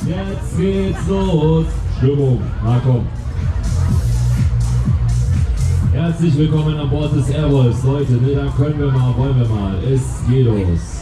Jetzt geht's los. Stimmung, na komm. Herzlich willkommen an Bord des Airwolfs. Leute, ne, dann können wir mal, wollen wir mal. Es geht los.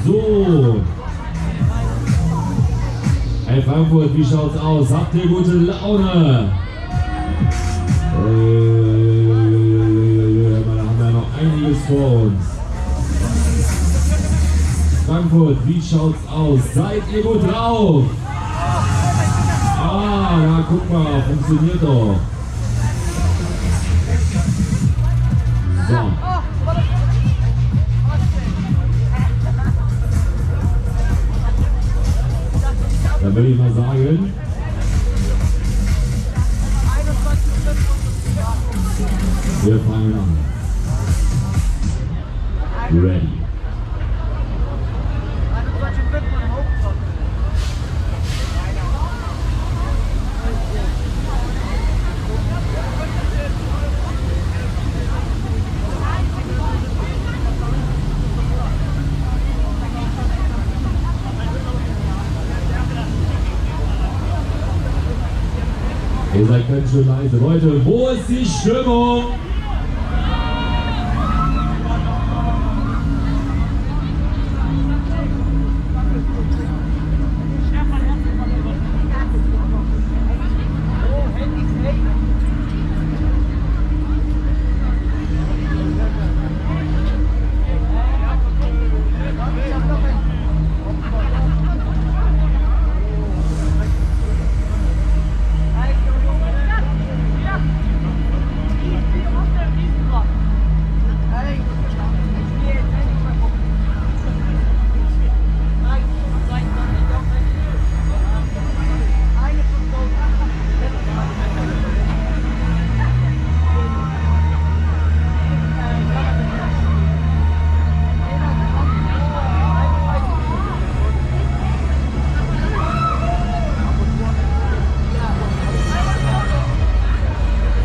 So. Hey Frankfurt, wie schaut's aus? Habt ihr gute Laune? Da haben wir noch einiges vor uns. Frankfurt, wie schaut's aus? Seid ihr gut drauf? Ah, ja, guck mal, funktioniert doch. So. Dann würde ich mal sagen, wir fangen an. Ready. Ihr seid ganz schön leise. Leute, wo ist die Stimmung?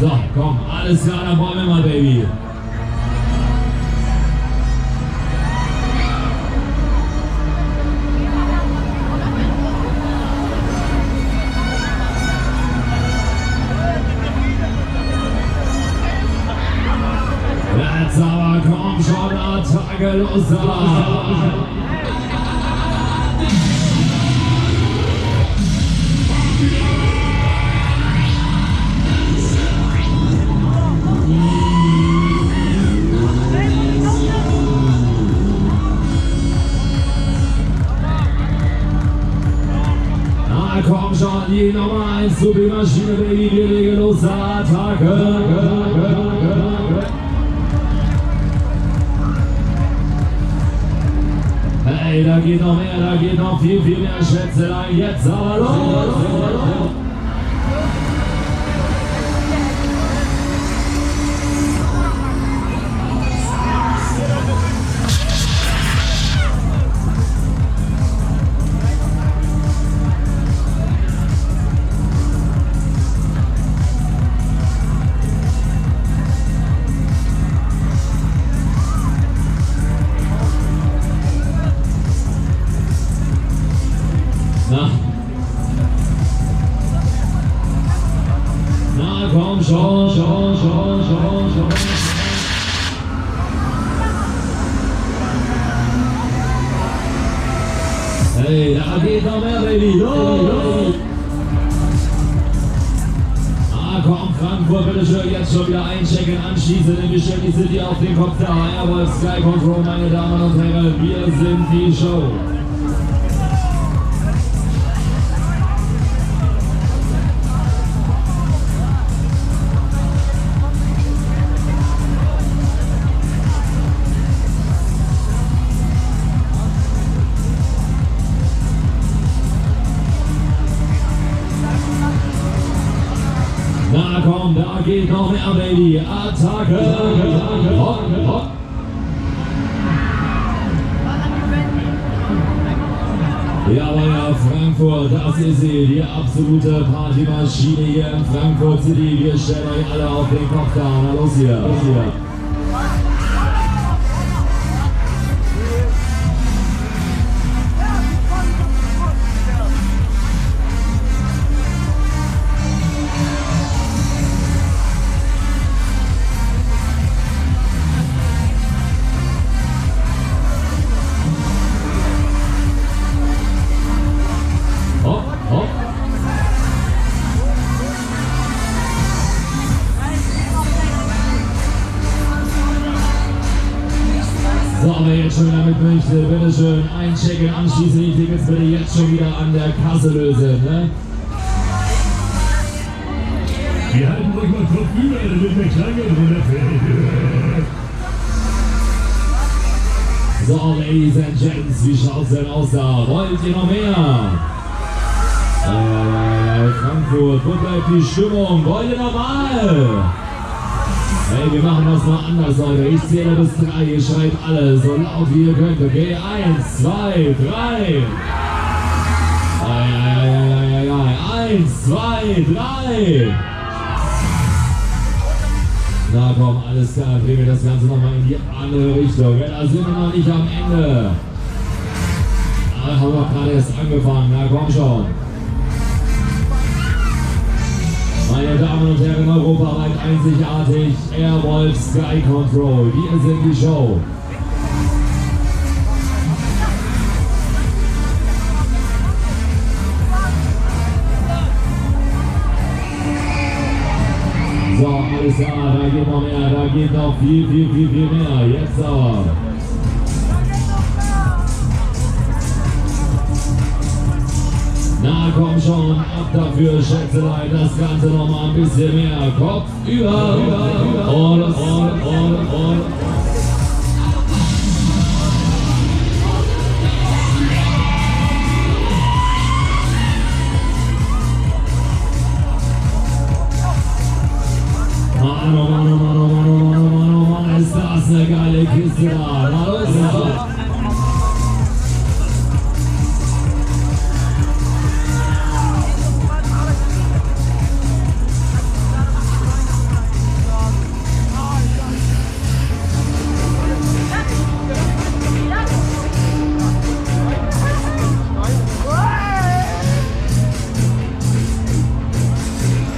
So, komm, alles klar, dann wollen wir mal, Baby. Jetzt aber komm schon, Attacke, los da! Komm schon, die Nummer 1 Maschine, Baby, wir legen los, Attacke. Hey, da geht noch mehr, da geht noch viel, viel mehr Schätzelein, jetzt aber los. Na komm schon. Hey, da geht noch mehr, Baby. Los. Komm, Frankfurt, bitte schön, jetzt schon wieder einchecken, anschließen, denn wir stellen die City auf den Kopf der Airwolf Sky Control, meine Damen und Herren, wir sind die Show. Na komm, da geht noch mehr, Baby. Attacke. Hopp, hopp. Ja, Baujahr Frankfurt, das ist sie, die absolute Partymaschine hier in Frankfurt City. Wir stellen euch alle auf den Kopf da. Na los hier, los hier. So, aber jetzt schon wieder mit möchte, bitteschön einchecken, anschließend die Tickets bitte jetzt schon wieder an der Kasse lösen, ne? Wir halten euch mal Kopf über, damit der Kleingeld runterfällt. So, Ladies and Gents, wie schaut's denn aus da? Wollt ihr noch mehr? Frankfurt, wo bleibt die Stimmung? Wollt ihr noch mal? Hey, wir machen das mal anders, Leute. Ich zähle bis 3. Ihr schreit alle so laut wie ihr könnt. Okay, 1, 2, 3. 1, 2, 3. Na komm, alles klar. Drehen wir das Ganze nochmal in die andere Richtung. Ja, da sind wir noch nicht am Ende. Aber haben wir gerade erst angefangen. Na komm schon. Meine Damen und Herren, europaweit einzigartig, Airwolf Sky Control, wir sind die Show. So, alles klar, da geht noch mehr, da geht noch viel mehr, jetzt aber. Na komm schon, ab dafür, Schätzelein, das Ganze noch mal ein bisschen mehr. Kopf über, und. Mann, ist das eine geile Kiste da. Na los,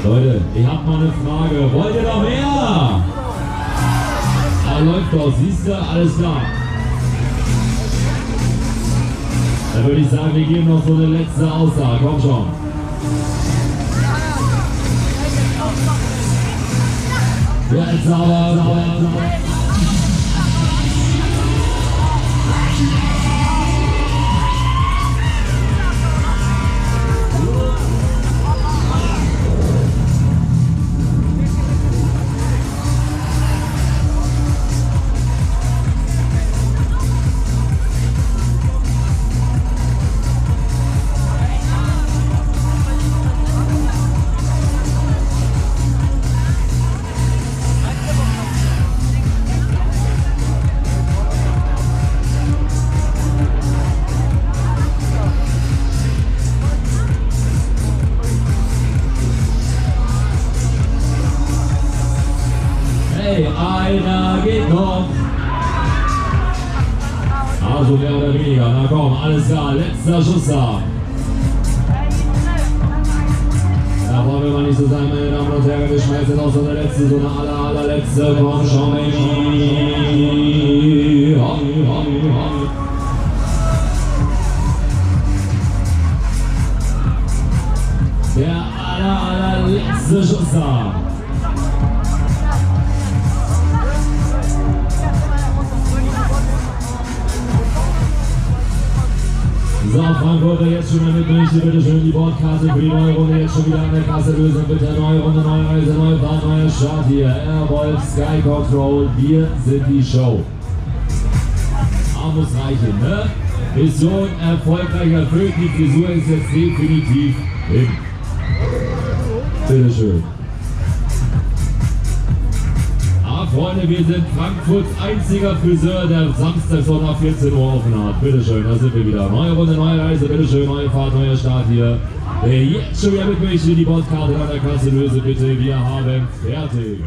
Leute, ich hab mal eine Frage. Wollt ihr noch mehr? Ah, läuft doch, siehst du? Alles klar. Dann würde ich sagen, wir geben noch so eine letzte Aussage. Komm schon. Jetzt aber. Einer geht noch. Also mehr oder weniger. Na komm, alles klar. Letzter Schuss da. Da wollen wir mal nicht so sein, meine Damen und Herren. Wir schmeißen jetzt auch so eine letzte, so eine allerletzte. Komm schon, Der allerletzte Schuss da. So, Frankfurter jetzt schon mal mitbringen, bitte schön die Bordkarte für die neue Runde jetzt schon wieder an der Kasse lösen. Bitte neue Runde, neue Reise, neue Fahrt, neuer Start hier. Airwolf Sky Control, wir sind die Show. Aber muss reichen, ne? Mission erfolgreich erfüllt, die Frisur ist jetzt definitiv hin. Bitte schön. Ja, Freunde, wir sind Frankfurts einziger Friseur, der samstags noch nach 14 Uhr offen hat. Bitteschön, da sind wir wieder. Neue Runde, neue Reise, bitteschön, neue Fahrt, neuer Start hier. Wer jetzt schon wieder mit möchte, die Bordkarte an der Kasse löse, bitte. Wir haben fertig.